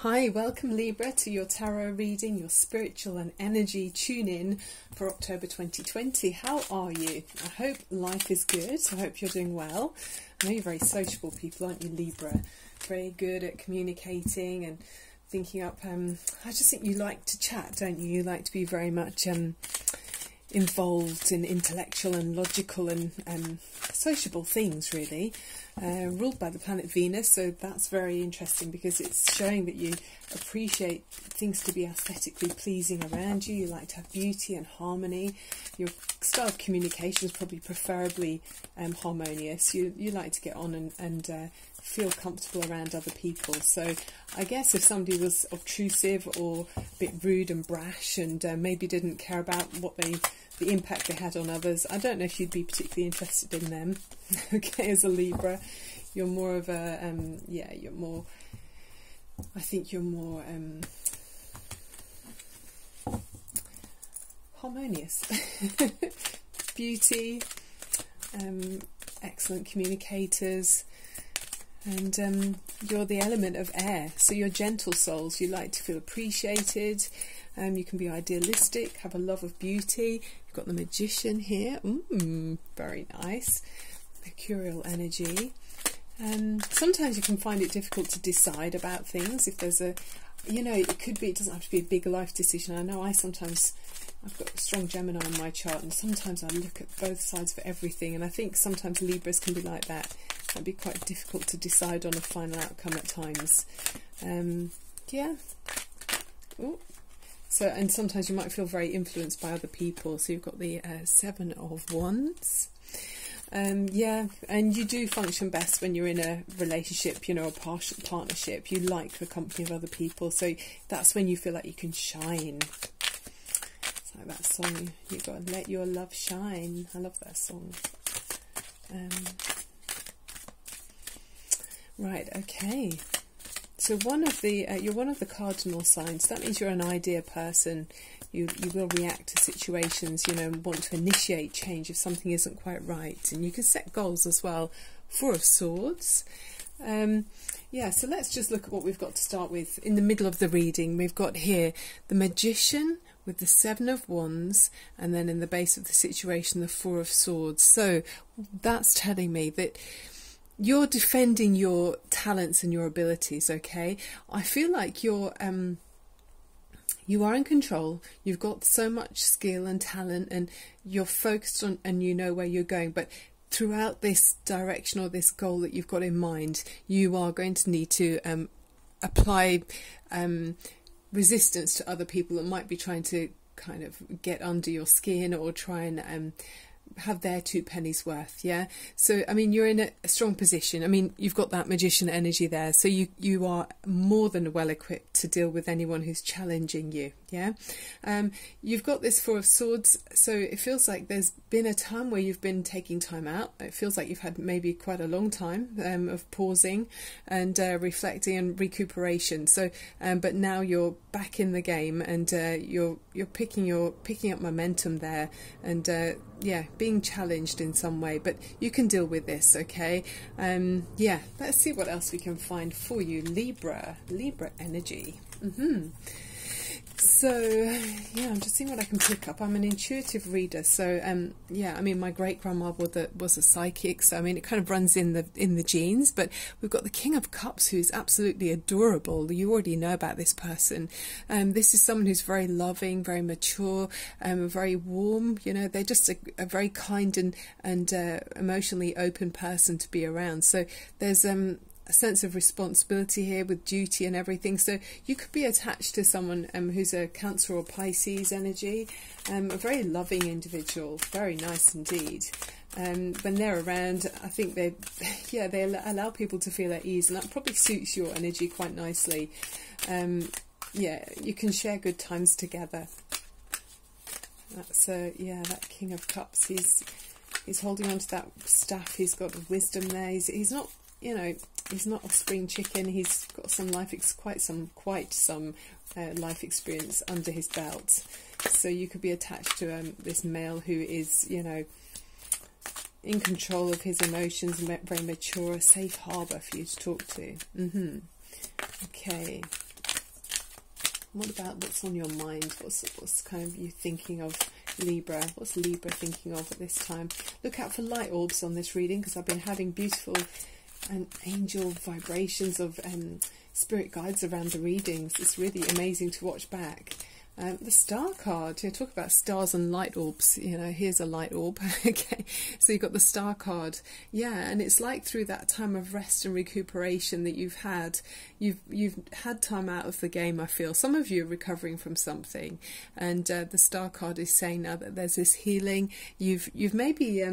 Hi, welcome Libra to your tarot reading, your spiritual and energy tune-in for October 2020. How are you? I hope life is good. I hope you're doing well. I know you're very sociable people, aren't you, Libra? Very good at communicating and thinking up. I just think you like to chat, don't you? You like to be very much involved in intellectual and logical and sociable things, really. Ruled by the planet Venus, so that's very interesting because it's showing that you appreciate things to be aesthetically pleasing around you. You like to have beauty and harmony. Your style of communication is probably preferably harmonious. You like to get on and feel comfortable around other people. So I guess if somebody was obtrusive or a bit rude and brash and maybe didn't care about what the impact they had on others, I don't know if you'd be particularly interested in them. Okay, as a Libra, you're more of a I think you're more harmonious. Beauty, excellent communicators, and you're the element of air, so you're gentle souls. You like to feel appreciated. You can be idealistic, have a love of beauty. You've got the Magician here. Very nice. Mercurial energy. Sometimes you can find it difficult to decide about things. If there's a, it could be, it doesn't have to be a big life decision. I know I've got a strong Gemini on my chart, and sometimes I look at both sides for everything, and I think sometimes Libras can be like that. It can be quite difficult to decide on a final outcome at times. Yeah. Ooh. So, and sometimes you might feel very influenced by other people. So you've got the Seven of Wands. Yeah, and you do function best when you're in a relationship, a partnership. You like the company of other people. So that's when you feel like you can shine. It's like that song, you've got to let your love shine. I love that song. Right, okay. So you're one of the cardinal signs. That means you're an idea person. You will react to situations, and want to initiate change if something isn't quite right. And you can set goals as well. Four of Swords. Yeah, so let's just look at what we've got to start with. In the middle of the reading, we've got here the Magician with the Seven of Wands, and then in the base of the situation, the Four of Swords. So that's telling me that you're defending your talents and your abilities, okay? I feel like you are in control. You've got so much skill and talent, and you're focused on, and you know where you're going. But throughout this direction or this goal that you've got in mind, you are going to need to apply resistance to other people that might be trying to kind of get under your skin or try and have their two pennies worth. Yeah, so I mean, you're in a strong position. I mean, you've got that Magician energy there, so you are more than well equipped to deal with anyone who's challenging you. Yeah, you've got this Four of Swords, so it feels like there's been a time where you've been taking time out. It feels like you've had maybe quite a long time of pausing and reflecting and recuperation. So but now you're back in the game, and you're picking up momentum there, and yeah, being challenged in some way, but you can deal with this, okay? Yeah, let's see what else we can find for you, Libra energy. So yeah, I'm just seeing what I can pick up. I'm an intuitive reader, so yeah, I mean, my great grandmother was a psychic, so I mean, it kind of runs in the genes. But we've got the King of Cups, who's absolutely adorable. You already know about this person. This is someone who's very loving, very mature, very warm. They're just a very kind and emotionally open person to be around. So there's a sense of responsibility here with duty and everything. So you could be attached to someone who's a Cancer or Pisces energy, a very loving individual, very nice indeed. When they're around, I think they allow people to feel at ease, and that probably suits your energy quite nicely. Yeah, you can share good times together. That's yeah, that King of Cups. He's holding on to that staff. He's got wisdom there. He's not, he's not a spring chicken. He's got some quite some life experience under his belt. So you could be attached to this male who is, in control of his emotions, very mature, a safe harbour for you to talk to. Okay, What about what's on your mind? What's kind of you thinking of, Libra? What's Libra thinking of at this time? Look out for light orbs on this reading, because I've been having beautiful and angel vibrations of spirit guides around the readings. It's really amazing to watch back. The star card, you talk about stars and light orbs, you know, here's a light orb. Okay, so you've got the star card. Yeah, and it's like through that time of rest and recuperation that you've had time out of the game, I feel. Some of you are recovering from something, and the star card is saying now that there's this healing. You've maybe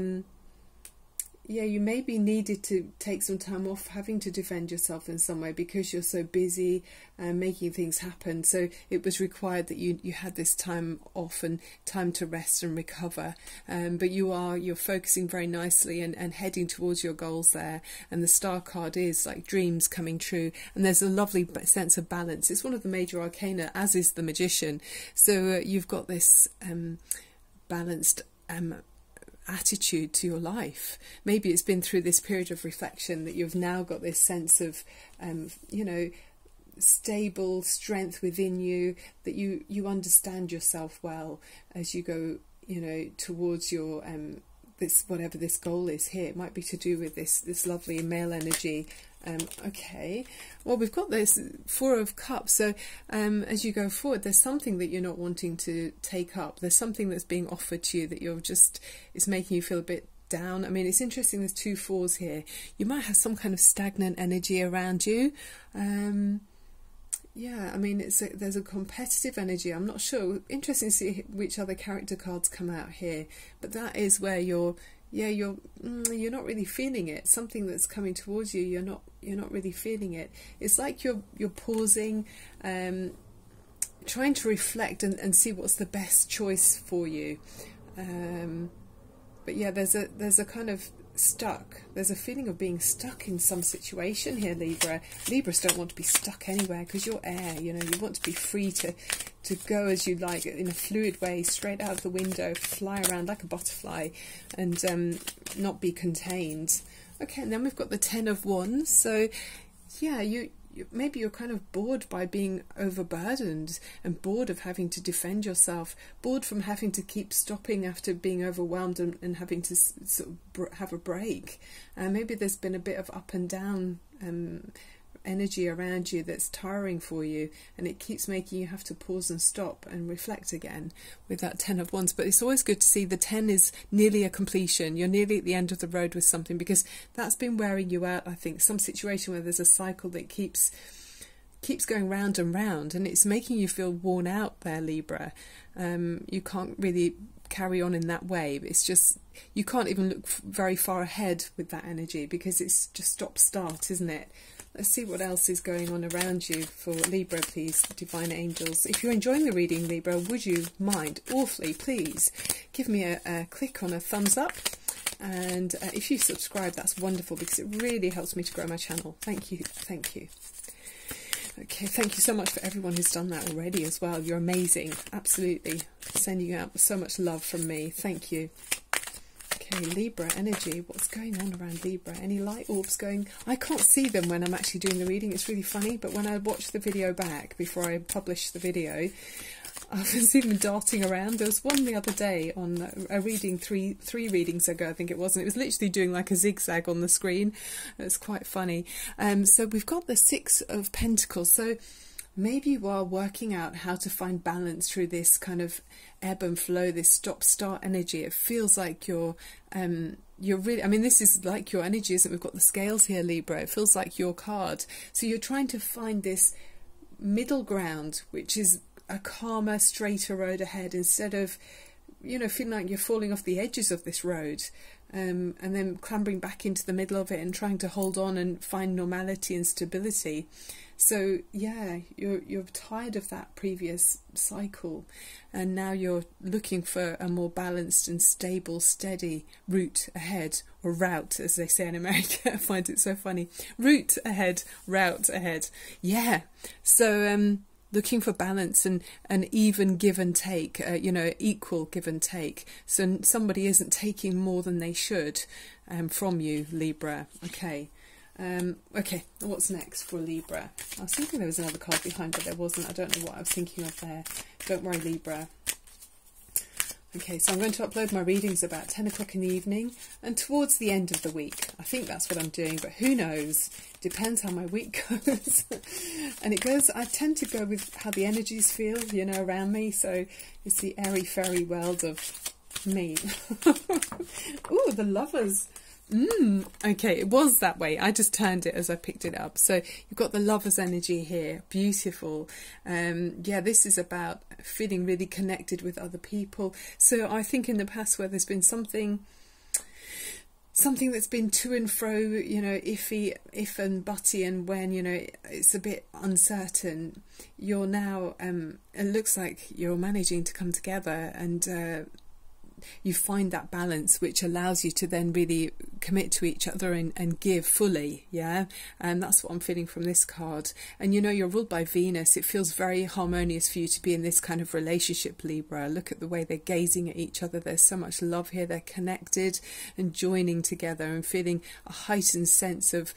you maybe needed to take some time off having to defend yourself in some way because you're so busy making things happen. So it was required that you had this time off and time to rest and recover. But you're focusing very nicely and heading towards your goals there. And the star card is like dreams coming true. And there's a lovely sense of balance. It's one of the major arcana, as is the magician. So you've got this balanced attitude to your life. Maybe it's been through this period of reflection that you've now got this sense of you know, stable strength within you, that you understand yourself well as you go, you know, towards your this, whatever this goal is here. It might be to do with this lovely male energy. Okay, well, we've got this Four of Cups, so as you go forward, there's something that you're not wanting to take up. There's something that's being offered to you that you're just, it's making you feel a bit down. I mean, it's interesting, there's two fours here. You might have some kind of stagnant energy around you. Yeah, I mean, there's a competitive energy. I'm not sure. Interesting to see which other character cards come out here, but that is where you're not really feeling it. Something that's coming towards you, you're not really feeling it. It's like you're pausing, trying to reflect and see what's the best choice for you. But yeah, there's a kind of stuck. There's a feeling of being stuck in some situation here, Libra. Libras don't want to be stuck anywhere because you're air, you know, you want to be free to go as you like in a fluid way, straight out of the window, fly around like a butterfly and not be contained. Okay, and then we've got the Ten of Wands. So yeah, maybe you're kind of bored by being overburdened and bored of having to defend yourself, bored from having to keep stopping after being overwhelmed and having to sort of have a break. Maybe there's been a bit of up and down energy around you that's tiring for you, and it keeps making you have to pause and stop and reflect again with that Ten of Wands. But it's always good to see the 10 is nearly a completion. You're nearly at the end of the road with something, because that's been wearing you out, I think. Some situation where there's a cycle that keeps going round and round, and it's making you feel worn out there, Libra. You can't really carry on in that way. It's just, you can't even look very far ahead with that energy, because it's just stop-start, isn't it? Let's see what else is going on around you for Libra, please, Divine Angels. If you're enjoying the reading, Libra, would you mind, awfully, please, give me a click on a thumbs up. And if you subscribe, that's wonderful, because it really helps me to grow my channel. Thank you, thank you. Okay, thank you so much for everyone who's done that already as well. You're amazing, absolutely. Sending you out so much love from me. Thank you. Okay, Libra energy. What's going on around Libra? Any light orbs going? I can't see them when I'm actually doing the reading. It's really funny, but when I watch the video back before I publish the video, I can see them darting around. There was one the other day on a reading three readings ago, I think it was, and it was literally doing like a zigzag on the screen. It's quite funny. So we've got the Six of Pentacles. So maybe you are working out how to find balance through this kind of ebb and flow, this stop-start energy. It feels like you're really, I mean, this is like your energy, isn't it? We've got the scales here, Libra. It feels like your card. So you're trying to find this middle ground, which is a calmer, straighter road ahead, instead of, you know, feeling like you're falling off the edges of this road. And then clambering back into the middle of it and trying to hold on and find normality and stability. So yeah, you're tired of that previous cycle, and now you're looking for a more balanced and stable, steady route ahead, or route, as they say in America. I find it so funny. Route ahead, route ahead. Yeah. So looking for balance and even give and take, you know, equal give and take. So somebody isn't taking more than they should from you, Libra. Okay. Okay, what's next for Libra? I was thinking there was another card behind, but there wasn't. I don't know what I was thinking of there. Don't worry, Libra. Okay, so I'm going to upload my readings about 10 o'clock in the evening and towards the end of the week. I think that's what I'm doing, but who knows? Depends how my week goes. And it goes, I tend to go with how the energies feel, you know, around me. So it's the airy-fairy world of me. Ooh, the Lovers. Okay, it was that way. I just turned it as I picked it up. So you've got the Lovers energy here. Beautiful. Yeah, this is about feeling really connected with other people. So I think in the past where there's been something that's been to and fro, you know, iffy, if and butty, and when, you know, it's a bit uncertain, you're now, it looks like you're managing to come together, and you find that balance which allows you to then really commit to each other and give fully. Yeah, and that's what I'm feeling from this card. And you know, you're ruled by Venus. It feels very harmonious for you to be in this kind of relationship, Libra. Look at the way they're gazing at each other. There's so much love here. They're connected and joining together and feeling a heightened sense of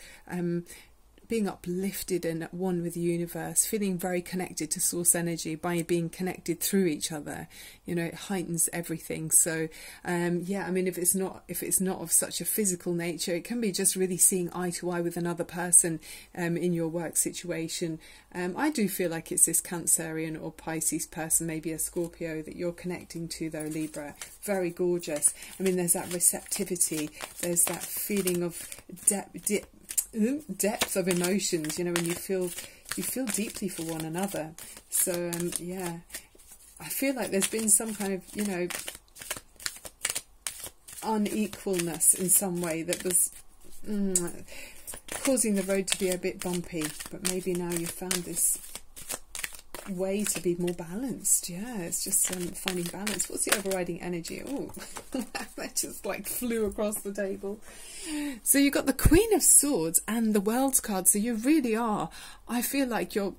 being uplifted and at one with the universe, feeling very connected to source energy by being connected through each other. You know, it heightens everything. So yeah, I mean, if it's not of such a physical nature, it can be just really seeing eye to eye with another person in your work situation. I do feel like it's this Cancerian or Pisces person, maybe a Scorpio, that you're connecting to though, Libra. Very gorgeous. I mean, there's that receptivity, there's that feeling of depth of emotions, you know, when you feel deeply for one another. So yeah, I feel like there's been some kind of, you know, unequalness in some way that was causing the road to be a bit bumpy, but maybe now you've found this way to be more balanced. Yeah, it's just finding balance. What's the overriding energy? Oh, that just like flew across the table. So you've got the Queen of Swords and the World card. So you really are, I feel like you're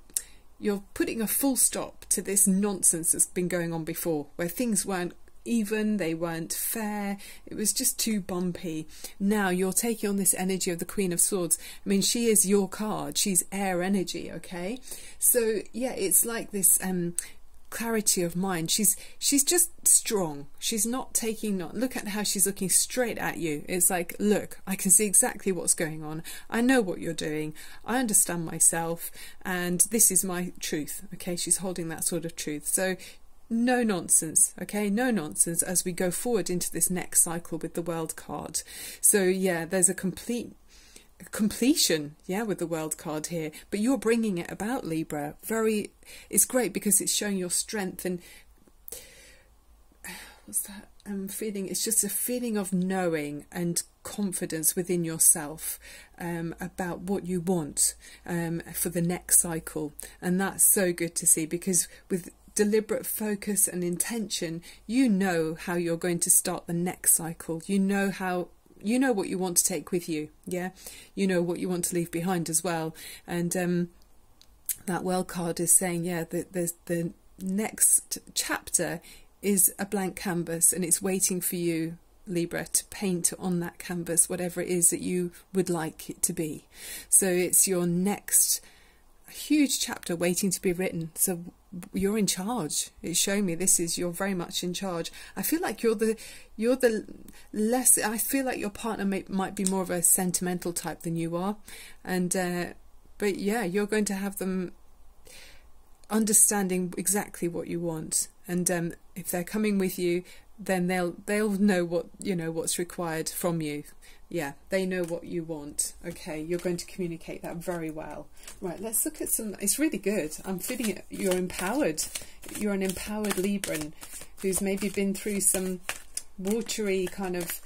putting a full stop to this nonsense that's been going on before, where things weren't even, they weren't fair, it was just too bumpy. Now you're taking on this energy of the Queen of Swords. I mean, she is your card, she's air energy, okay? So yeah, it's like this clarity of mind. She's just strong. She's not taking, look at how she's looking straight at you. It's like, look, I can see exactly what's going on. I know what you're doing. I understand myself, and this is my truth. Okay, she's holding that sort of truth. So no nonsense, okay? No nonsense as we go forward into this next cycle with the World card. So yeah, there's a completion, yeah, with the World card here, but you're bringing it about, Libra. It's great because it's showing your strength, and what's that feeling? It's just a feeling of knowing and confidence within yourself about what you want for the next cycle. And that's so good to see, because with deliberate focus and intention, you know how you're going to start the next cycle. You know what you want to take with you, yeah? You know what you want to leave behind as well. And that World card is saying, yeah, that there's the next chapter is a blank canvas, and it's waiting for you, Libra, to paint on that canvas whatever it is that you would like it to be. So it's your next huge chapter waiting to be written. So you're in charge. It's showing me you're very much in charge. I feel like you're the less, I feel like your partner might be more of a sentimental type than you are, and but yeah, you're going to have them understanding exactly what you want, and if they're coming with you, then they'll know what's required from you. Yeah, they know what you want. Okay, you're going to communicate that very well. Right, let's look at some. It's really good. I'm feeling it. You're empowered. You're an empowered Libran who's maybe been through some watery kind of,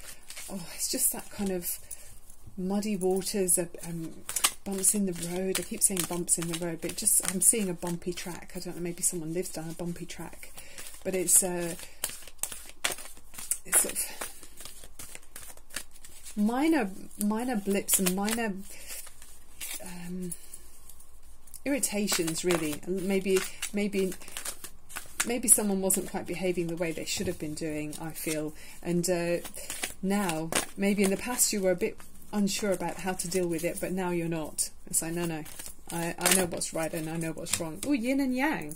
it's just that kind of muddy waters, bumps in the road. I keep saying bumps in the road, but I'm seeing a bumpy track. I don't know, maybe someone lives down a bumpy track, but it's sort of minor blips and minor irritations, really. Maybe someone wasn't quite behaving the way they should have been doing, I feel, and now maybe in the past you were a bit unsure about how to deal with it, but now you're not. It's like, no, I know what's right and I know what's wrong. Oh, yin and yang.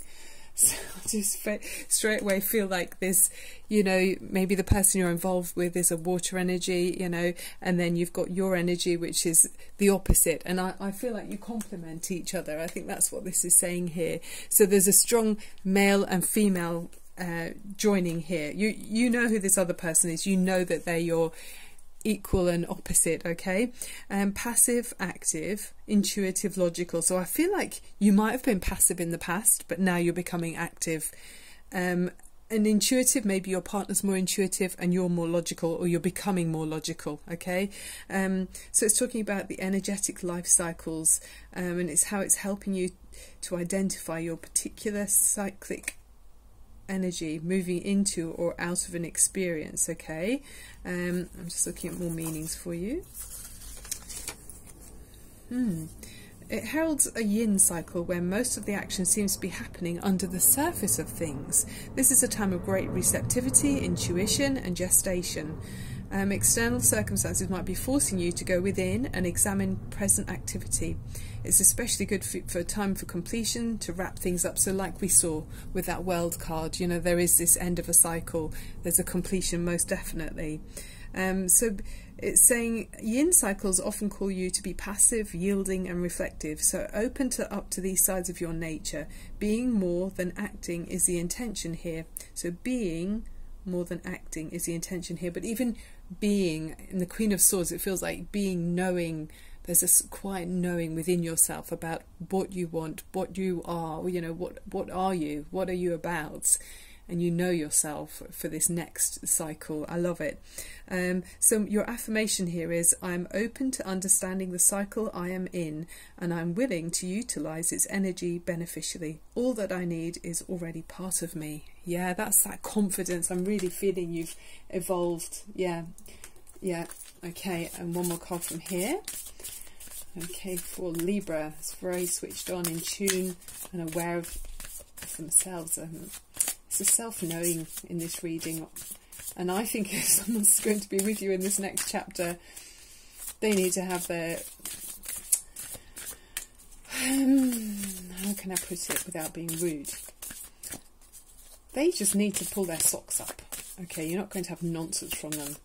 So I just straight away feel like this, you know, maybe the person you're involved with is a water energy, you know, and then you've got your energy, which is the opposite. And I feel like you complement each other. I think that's what this is saying here. So there's a strong male and female joining here. You know who this other person is. You know that they're your equal and opposite, okay? Passive, active, intuitive, logical. So I feel like you might have been passive in the past, but now you're becoming active. And intuitive, maybe your partner's more intuitive and you're more logical, or you're becoming more logical, okay? So it's talking about the energetic life cycles, and it's how it's helping you to identify your particular cyclic energy moving into or out of an experience, okay? I'm just looking at more meanings for you. It heralds a yin cycle where most of the action seems to be happening under the surface of things. This is a time of great receptivity, intuition and gestation. External circumstances might be forcing you to go within and examine present activity. It's especially good for time for completion, to wrap things up. So like we saw with that world card, you know, there is this end of a cycle. There's a completion, most definitely. So it's saying yin cycles often call you to be passive, yielding and reflective. So open up to these sides of your nature. Being more than acting is the intention here. So being more than acting is the intention here. But even being, in the Queen of Swords, it feels like being, knowing. There's a quiet knowing within yourself about what you want, what you are, you know, what are you, what are you about, and you know yourself for this next cycle. I love it. So your affirmation here is, I'm open to understanding the cycle I am in, and I'm willing to utilize its energy beneficially. All that I need is already part of me. Yeah, that's that confidence. I'm really feeling you've evolved. Yeah. Okay, and one more card from here. Okay, for Libra, it's very switched on, in tune and aware of themselves. It's a self-knowing in this reading, and I think if someone's going to be with you in this next chapter, they need to have their, how can I put it without being rude? They just need to pull their socks up. Okay, you're not going to have nonsense from them.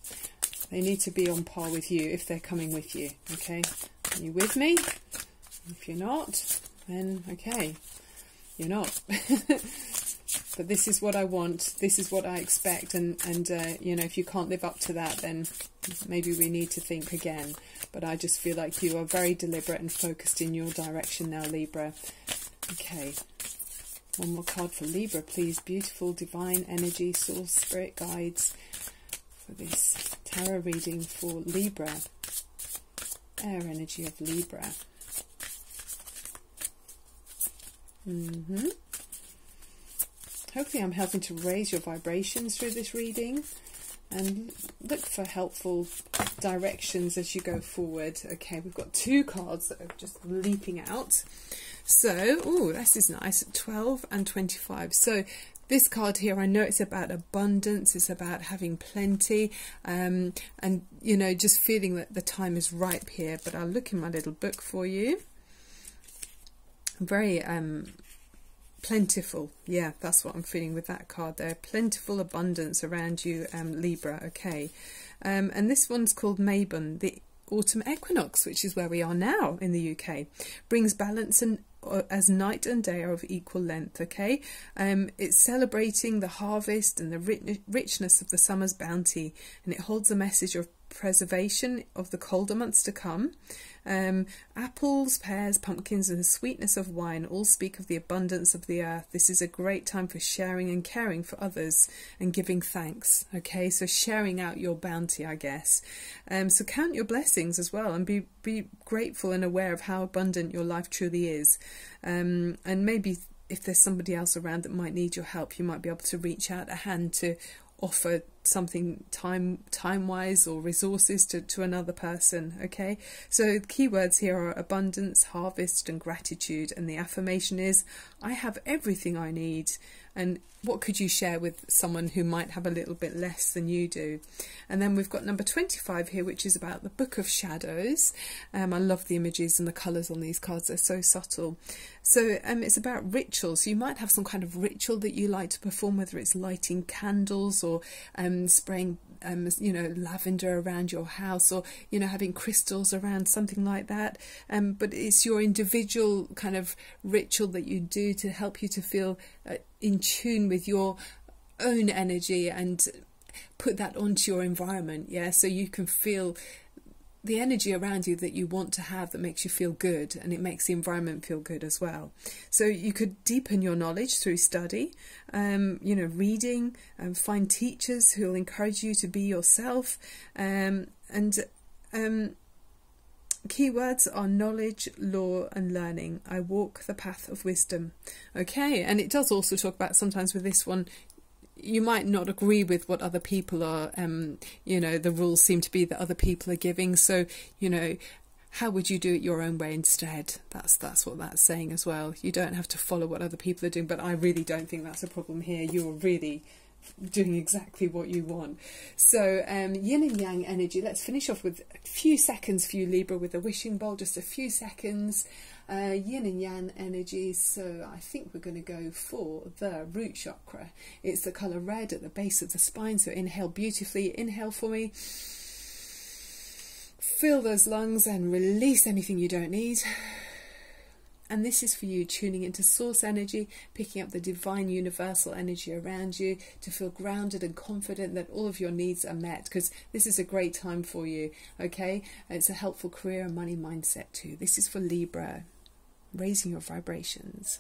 They need to be on par with you if they're coming with you, okay? Are you with me? If you're not, then okay, you're not. But this is what I want, this is what I expect, and you know, if you can't live up to that, then maybe we need to think again. But I just feel like you are very deliberate and focused in your direction now, Libra. Okay, one more card for Libra, please. Beautiful divine energy, source, spirit guides for this tarot reading for Libra. Air energy of Libra. Hopefully I'm helping to raise your vibrations through this reading, and look for helpful directions as you go forward. Okay, we've got two cards that are just leaping out. So, oh, this is nice, 12 and 25. So this card here, I know it's about abundance, it's about having plenty, and, you know, just feeling that the time is ripe here. But I'll look in my little book for you. Very plentiful. Yeah, that's what I'm feeling with that card there. Plentiful abundance around you, Libra. Okay, and this one's called Mabon, the autumn equinox, which is where we are now in the UK. Brings balance and as night and day are of equal length. Okay, it's celebrating the harvest and the richness of the summer's bounty, and it holds a message of preservation of the colder months to come. Apples, pears, pumpkins and the sweetness of wine all speak of the abundance of the earth. This is a great time for sharing and caring for others and giving thanks. Okay, so sharing out your bounty, I guess. So count your blessings as well, and be grateful and aware of how abundant your life truly is. And maybe if there's somebody else around that might need your help, you might be able to reach out a hand to offer something time-wise or resources to another person, okay? So the keywords here are abundance, harvest and gratitude, and the affirmation is, I have everything I need. And what could you share with someone who might have a little bit less than you do? And then we've got number 25 here, which is about the Book of Shadows. I love the images and the colours on these cards, they're so subtle. So it's about rituals. You might have some kind of ritual that you like to perform, whether it's lighting candles or spraying you know, lavender around your house, or, you know, having crystals around, something like that. But it's your individual kind of ritual that you do to help you to feel in tune with your own energy and put that onto your environment, yeah, so you can feel the energy around you that you want to have, that makes you feel good, and it makes the environment feel good as well. So you could deepen your knowledge through study, you know, reading, find teachers who will encourage you to be yourself, and keywords are knowledge, law and learning. I walk the path of wisdom. Okay, and it does also talk about, sometimes with this one, you might not agree with what other people are, you know, the rules seem to be that other people are giving. So, you know, how would you do it your own way instead? That's what that's saying as well. You don't have to follow what other people are doing, but I really don't think that's a problem here. You're really doing exactly what you want. So yin and yang energy. Let's finish off with a few seconds for you, Libra, with a wishing bowl, just a few seconds. Yin and yang energy. So I think we're going to go for the root chakra. It's the colour red at the base of the spine. So inhale beautifully. Inhale for me. Fill those lungs and release anything you don't need. And this is for you, tuning into source energy, picking up the divine universal energy around you to feel grounded and confident that all of your needs are met, because this is a great time for you, okay? It's a helpful career and money mindset too. This is for Libra, raising your vibrations.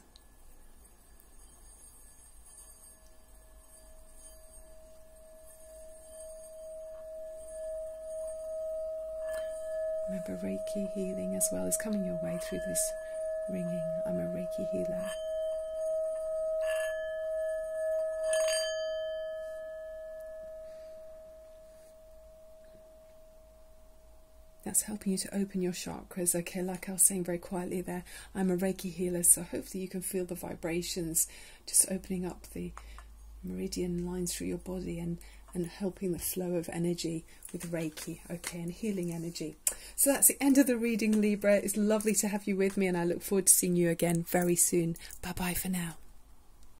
Remember, Reiki healing as well is coming your way through this ringing. I'm a Reiki healer. That's helping you to open your chakras. Okay, like I was saying very quietly there, I'm a Reiki healer, so hopefully you can feel the vibrations just opening up the meridian lines through your body and helping the flow of energy with Reiki, okay, and healing energy. So that's the end of the reading, Libra. It's lovely to have you with me, and I look forward to seeing you again very soon. Bye-bye for now.